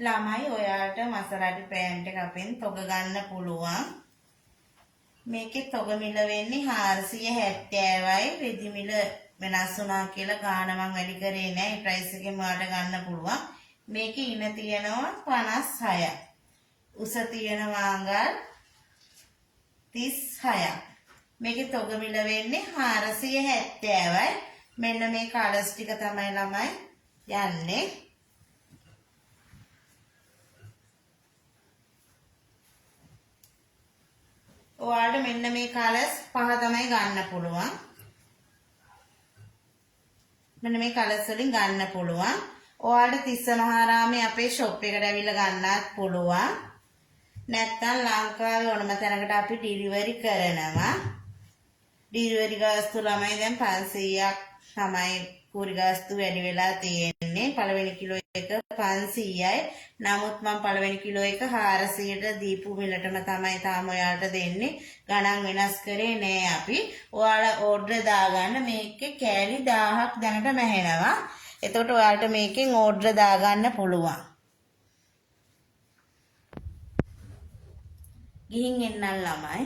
ළමයි ඔයාලට මසරටි පෑන්ට් එක අපෙන් තොග ගන්න පුළුවන්. මේකේ තොග මිල වෙන්නේ 470යි. රෙදි මිල වෙනස් වුණා කියලා ගාන මම වැඩි කරේ නෑ. ඒ ප්‍රයිස් එකෙන් ඔයාලට ගන්න පුළුවන්. මේකේ ඉන තියෙනවා 56ක්. උස තියෙනවා අඟල් 36ක්. මේකේ තොග මිල වෙන්නේ 470යි. මෙන්න මේ කලර්ස් ටික තමයි ළමයි යන්නේ. ඔයාලට මෙන්න මේ කලර්ස් පහ තමයි ගන්න පුළුවන්. මෙන්න මේ කලර්ස් වලින් ගන්න පුළුවන්. ඔයාලට තිස්සමහාරාමේ අපේ ෂොප් එකට ඇවිල්ලා ගන්නත් පුළුවන්. නැත්නම් ලංකාවේ ඕනම තැනකට අපි ඩිලිවරි කරනවා. ඩිලිවරි ගාස්තු ළමයි දැන් 500ක් තමයි කුරි ගාස්තු වැඩි වෙලා තියෙන්නේ. පළවෙනි කිලෝ එක 500යි. නමුත් මම පළවෙනි කිලෝ එක 400ට දීපු මිලටම තමයි තාම ඔයාලට දෙන්නේ. ගණන් වෙනස් කරේ නෑ අපි. ඔයාලා ඕඩර් දාගන්න. මේකේ කෑලි 1000ක් දැනට මැහෙනවා. එතකොට ඔයාලට මේකෙන් ඕඩර් දාගන්න පුළුවන්. ගිහින් එන්නම් ළමයි.